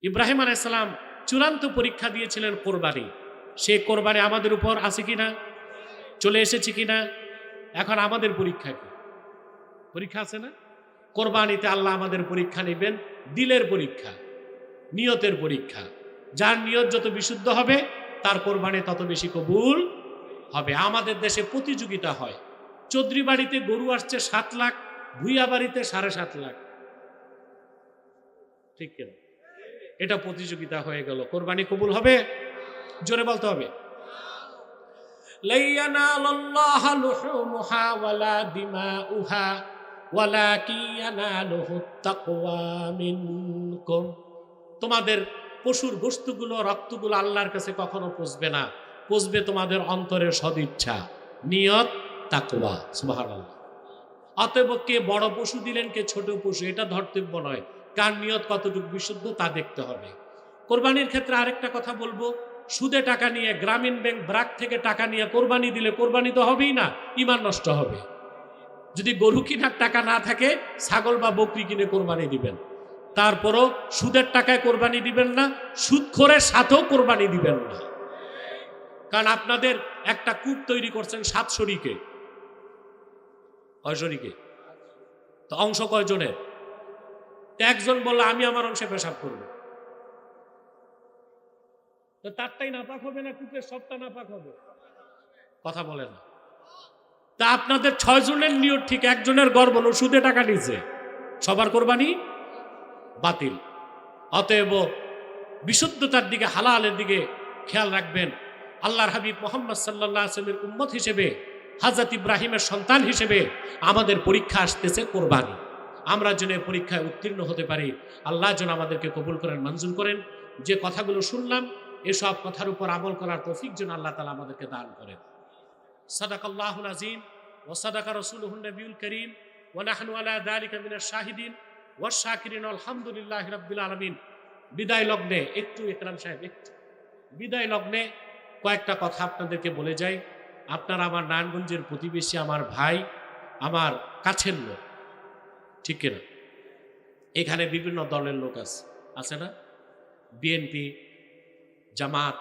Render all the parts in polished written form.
ইব্রাহিম আলাইহিস সালাম চূড়ান্ত পরীক্ষা দিয়েছিলেন কোরবানি। সেই কোরবানি আমাদের উপর আছে কিনা, চলে এসেছে কিনা? এখন আমাদের পরীক্ষা কি? পরীক্ষা আছে না? কোরবানিতে আল্লাহ আমাদের পরীক্ষা নেবেন, দিলের পরীক্ষা, নিয়তের পরীক্ষা। যার নিয়ত যত বিশুদ্ধ হবে তার কোরবানি তত বেশি কবুল হবে। আমাদের দেশে প্রতিযোগিতা হয়, চৌধুরী বাড়িতে গরু আসছে 7 লাখ, ভুইয়া বাড়িতে 7.5 লাখ, ঠিক কিনা? এটা প্রতিযোগিতা হয়ে গেল, কোরবানি কবুল হবে? জোরে বলতে হবে। লাইয়ানালাল্লাহা লুহুমুহা ওয়ালা দিমাউহা ওয়ালাকিন ইয়ানালুহুত তাকওয়া মিনকুম। তোমাদের পশুর গোশতগুলো, রক্তগুলো আল্লাহর কাছে কখনো পৌঁছবে না, পৌঁছবে তোমাদের অন্তরের সদিচ্ছা, নিয়ত, তাকওয়া। সুবহানাল্লাহ। অতএব কে বড় পশু দিলেন, কে ছোট পশু, এটা ধর্তব্য নয়, কার নিয়ত কতটুকু বিশুদ্ধ তা দেখতে হবে। কোরবানির ক্ষেত্রে আরেকটা কথা বলবো, সুদে টাকা নিয়ে, গ্রামীণ ব্যাংক ব্রাক থেকে টাকা নিয়ে কোরবানি দিলে কোরবানি তো হবেই না, ঈমান নষ্ট হবে। যদি গরু কিনার টাকা না থাকে, ছাগল বা বকরি কিনে কোরবানি দিবেন, তারপরও সুদের টাকায় কোরবানি দিবেন না, সুদখোরের সাথেও কোরবানি দিবেন না। কারণ আপনাদের একটা কূপ তৈরি করছেন 7 শরীকে। কয় শরীকে? তো অংশ কয়জনের? একজন বলল আমি আমার অংশে পেশাব করবো, তো তারটাই নাপাক হবে না কূপের সবটা নাপাক হবে? কথা বলে না। তা আপনাদের 6 জনের নিয়ত ঠিক, একজনের গর্ব হলো সুদে টাকা নিচ্ছে, সবার কোরবানি বাতিল। অতএব বিশুদ্ধতার দিকে, হালালের দিকে খেয়াল রাখবেন। আল্লাহর হাবিব মুহাম্মদ সাল্লাল্লাহু আলাইহি ওয়াসাল্লামের উম্মত হিসেবে, হযরত ইব্রাহিমের সন্তান হিসেবে আমাদের পরীক্ষা আসতেছে কোরবানি। আমরা যেন এই পরীক্ষায় উত্তীর্ণ হতে পারি। আল্লাহ যেন আমাদেরকে কবুল করেন, মঞ্জুর করেন। যে কথাগুলো শুনলাম, এসব কথার উপর আমল করার তৌফিক যেন আল্লাহ তাআলা আমাদেরকে দান করেন। সাদাকাল্লাহুল আযীম ওয়া সাদাকা রাসূলুহুন নবিয়ুল কারীম ওয়া নাহনু আলা যালিকা মিনাশ শাহিদিন ওয়াশ শাকিরিন আলহামদুলিল্লাহি রাব্বিল আলামিন। বিদায় লগ্নে একটু, একরাম সাহেব একটু, বিদায় লগ্নে কয়েকটা কথা আপনাদেরকে বলে যাই। আপনারা আমার নারায়ণগঞ্জের প্রতিবেশী, আমার ভাই, আমার কাছের লোক, ঠিক কিনা? এখানে বিভিন্ন দলের লোক আছে, আছে না? বিএনপি, জামাত,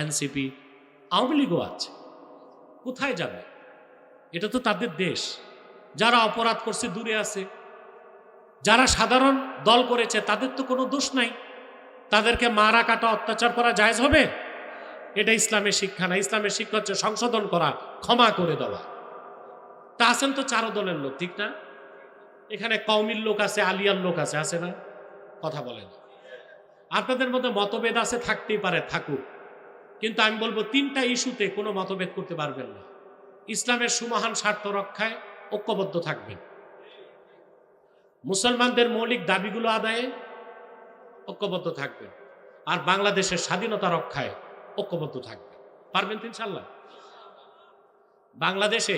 এনসিপি, আওয়ামী লীগও আছে। কোথায় যাবে? এটা তো তাদের দেশ। যারা অপরাধ করছে দূরে আছে, যারা সাধারণ দল করেছে তাদের তো কোনো দোষ নাই, তাদেরকে মারা কাটা অত্যাচার করা জায়েজ হবে? এটা ইসলামের শিক্ষা না। ইসলামের শিক্ষা হচ্ছে সংশোধন করা, ক্ষমা করে দেওয়া। তা আছেন তো 4 দলের লোক, ঠিক না? এখানে কওমির লোক আছে, আলিয়ার লোক আছে, আছে না? কথা বলেন। আপনাদের মধ্যে মতভেদ আছে, থাকতেই পারে, থাকুক, কিন্তু আমি বলবো 3টা ইস্যুতে কোনো মতভেদ করতে পারবেন না। ইসলামের সুমহান স্বার্থ রক্ষায় ঐক্যবদ্ধ থাকবেন, মুসলমানদের মৌলিক দাবিগুলো আদায়ে ঐক্যবদ্ধ থাকবেন, আর বাংলাদেশের স্বাধীনতা রক্ষায় ঐক্যবদ্ধ থাকবেন। পারবেন তো ইনশাআল্লাহ? বাংলাদেশে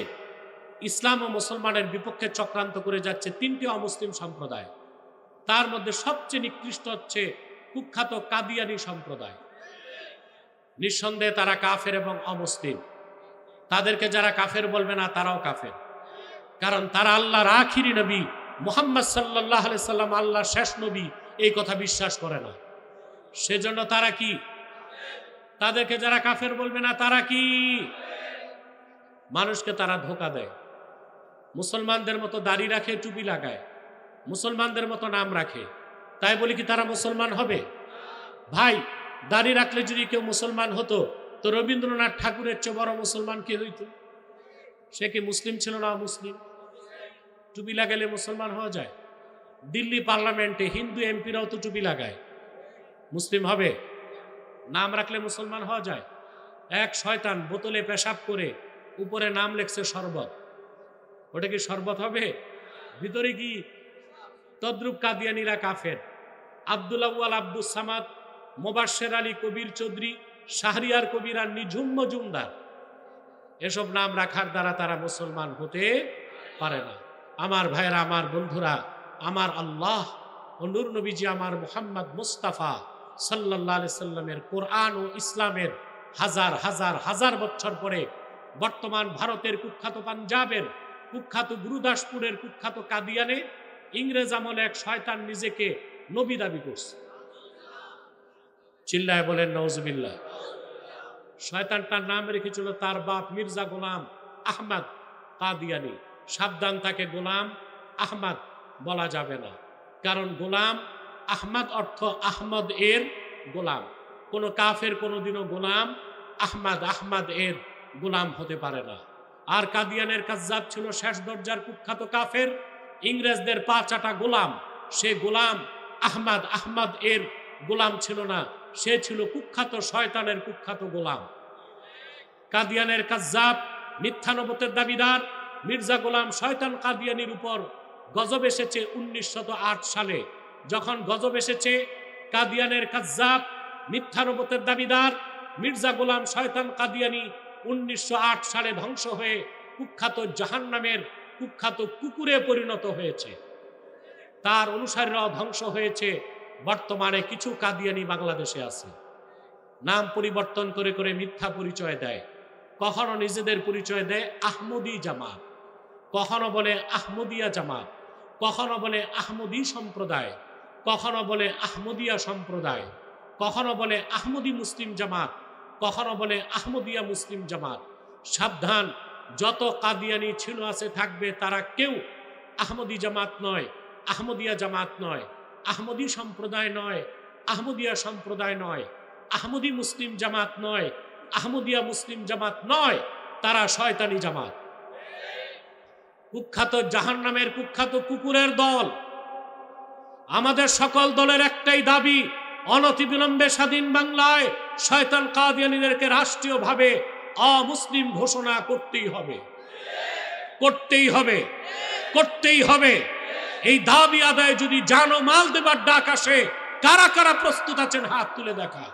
ইসলাম ও মুসলমানের বিপক্ষে চক্রান্ত করে যাচ্ছে 3টি অমুসলিম সম্প্রদায়। তার মধ্যে সবচেয়ে নিকৃষ্ট হচ্ছে কুখ্যাত কাদিয়ানি সম্প্রদায়। নিঃসন্দেহে তারা কাফের এবং অমুসলিম। তাদেরকে যারা কাফের বলবে না, তারাও কাফের। কারণ তারা আল্লাহর আখিরি নবী মুহাম্মদ সাল্লাল্লাহু আলাইহি সাল্লাম আল্লাহর শেষ নবী, এই কথা বিশ্বাস করে না। সেজন্য তারা কি? তাদেরকে যারা কাফের বলবে না, তারা কি? মানুষকে তারা ধোঁকা দেয়। মুসলমানদের মতো দাড়ি রাখে, টুপি লাগায়, মুসলমানদের মতো নাম রাখে, তাই বলি কি তারা মুসলমান হবে? ভাই, দাড়ি রাখলে যদি কেউ মুসলমান হতো, তো রবীন্দ্রনাথ ঠাকুরের চেয়ে বড় মুসলমান কে হইতো? সে কি মুসলিম ছিল না মুসলিম? টুপি লাগালে মুসলমান হওয়া যায়? দিল্লি পার্লামেন্টে হিন্দু এমপিরাও তো টুপি লাগায়, মুসলিম হবে? নাম রাখলে মুসলমান হওয়া যায়? এক শয়তান বোতলে পেশাব করে উপরে নাম লেখছে শরবত, ওটা কি শরবত হবে? ভিতরে কি? তদ্রুপ কাদিয়ানিরা কাফের। আব্দুল আউয়াল, আব্দুস সামাদ, মোবাশ্বের আলী, কবির চৌধুরী, শাহরিয়ার কবির আর নিঝুম মজুমদার, এসব নাম রাখার দ্বারা তারা মুসলমান হতে পারে না। আমার ভাইরা, আমার বন্ধুরা, আমার আল্লাহ ও নূর নবীজি আমার মুহাম্মদ মুস্তাফা সাল্লাল্লাহু আলাইহি সাল্লামের কোরআন ও ইসলামের হাজার হাজার হাজার বছর পরে বর্তমান ভারতের কুখ্যাত পাঞ্জাবের, কুখ্যাত গুরুদাসপুরের, কুখ্যাত কাদিয়ানে ইংরেজ আমলে এক শয়তান নিজেকে নবী দাবি করছে। চিল্লায় বলেন নাউজুবিল্লাহ। শয়তানটার নাম রেখেছিল তার বাপ মির্জা গোলাম আহমদ কাদিয়ানি। সাবধান, তাকে গোলাম আহমদ বলা যাবে না, কারণ গোলাম আহমদ অর্থ আহমদ এর গোলাম। কোন কাফের কোনোদিনও গোলাম আহমদ এর গোলাম হতে পারে না। আর কাদিয়ানের কাজ্জাব ছিল শেষ দরজার কুখ্যাত কাফের, ইংরেজদের পা চাটা গোলাম। সে গোলাম আহমদ এর গোলাম ছিল না, সে ছিল কুখ্যাত শয়তানের কুখ্যাত গোলাম। কাদিয়ানের কাজ্জাব মিথ্যানবতের দাবিদার মির্জা গোলাম শয়তান কাদিয়ানির উপর গজব এসেছে 1908 সালে। যখন গজব এসেছে, কাদিয়ানের কাজ্জাব মিথ্যানবতের দাবিদার মির্জা গোলাম শয়তান কাদিয়ানি 1908 সালে ধ্বংস হয়ে কুখ্যাত জাহান্নামের কুখ্যাত কুকুরে পরিণত হয়েছে। তার অনুসারীরাও ধ্বংস হয়েছে। বর্তমানে কিছু কাদিয়ানি বাংলাদেশে আছে, নাম পরিবর্তন করে করে মিথ্যা পরিচয় দেয়। কখনো নিজেদের পরিচয় দেয় আহমদী জামাত, কখনো বলে আহমদিয়া জামাত, কখনো বলে আহমদী সম্প্রদায়, কখনো বলে আহমদিয়া সম্প্রদায়, কখনো বলে আহমদী মুসলিম জামাত, কখনো বলে আহমদিয়া মুসলিম জামাত। সাবধান, যত কাদিয়ানি ছিল আছে থাকবে, তারা কেউ আহমদী জামাত নয়, আহমদিয়া জামাত নয়, আহমদী সম্প্রদায় নয়, আহমদিয়া সম্প্রদায় নয়, আহমদী মুসলিম জামাত নয়, আহমদিয়া মুসলিম জামাত নয়, তারা শয়তানি জামাত, কুখ্যাত জাহান্নামের কুখ্যাত কুকুরের দল। আমাদের সকল দলের একটাই দাবি, অনতিবিলম্বে স্বাধীন বাংলায় শয়তান কাদিয়ানীদেরকে রাষ্ট্রীয়ভাবে অমুসলিম ঘোষণা করতেই হবে, করতেই হবে, করতেই হবে। এই দাবি আদায় যদি জান ও মাল দেবার ডাক আসে, কারা কারা প্রস্তুত আছেন হাত তুলে দেখা।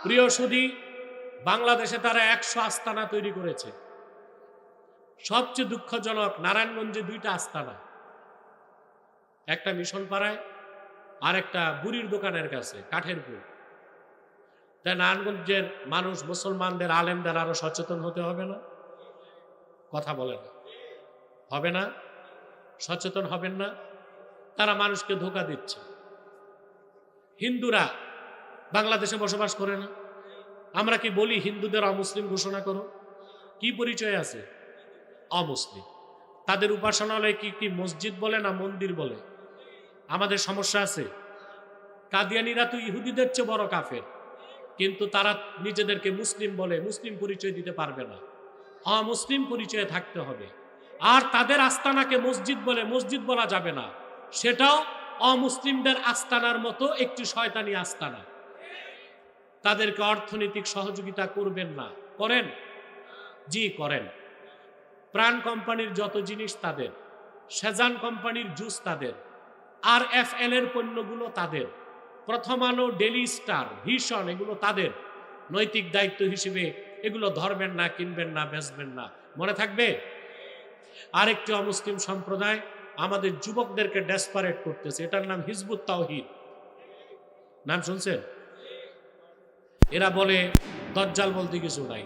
প্রিয় সুধী, বাংলাদেশে তারা 100 আস্তানা তৈরি করেছে। সবচেয়ে দুঃখজনক, নারায়ণগঞ্জে 2টা আস্তানা, একটা মিশন পাড়ায় আর একটা বুড়ির দোকানের কাছে কাঠেরপুর। তাই নারায়ণগঞ্জের মানুষ, মুসলমানদের, আলেমদের আরো সচেতন হতে হবে না? কথা বলে না, হবে না? সচেতন হবেন না? তারা মানুষকে ধোঁকা দিচ্ছে। হিন্দুরা বাংলাদেশে বসবাস করে না, আমরা কি বলি হিন্দুদের অমুসলিম ঘোষণা করো? কি পরিচয় আছে? অমুসলিম। তাদের উপাসনালয় কি কি মসজিদ বলে না মন্দির বলে? আমাদের সমস্যা আছে। কাদিয়ানীরা তো ইহুদিদের চেয়ে বড় কাফের, কিন্তু তারা নিজেদেরকে মুসলিম বলে, মুসলিম পরিচয় দিতে পারবে না, অমুসলিম পরিচয়ে থাকতে হবে। আর তাদের আস্তানাকে মসজিদ বলে, মসজিদ বলা যাবে না, সেটাও অমুসলিমদের আস্তানার মতো একটি শয়তানি আস্তানা। তাদেরকে অর্থনৈতিক সহযোগিতা করবেন না? করেন? জি করেন। প্রাণ কোম্পানির যত জিনিস তাদের, সেজান কোম্পানির জুস তাদের, RFL এর পণ্যগুলো তাদের, প্রথম আলো, ডেলি স্টার, ভিশন, এগুলো তাদের। নৈতিক দায়িত্ব হিসেবে এগুলো ধরবেন না, কিনবেন না, বেচবেন না, মনে থাকবে। আরেকটি অমুসলিম সম্প্রদায় আমাদের যুবকদেরকে ডেসপারেট করতেছে, এটার নাম হিজবুত তাওহীদ। নাম শুনছেন? এরা বলে দজ্জাল বলতে কিছু নাই,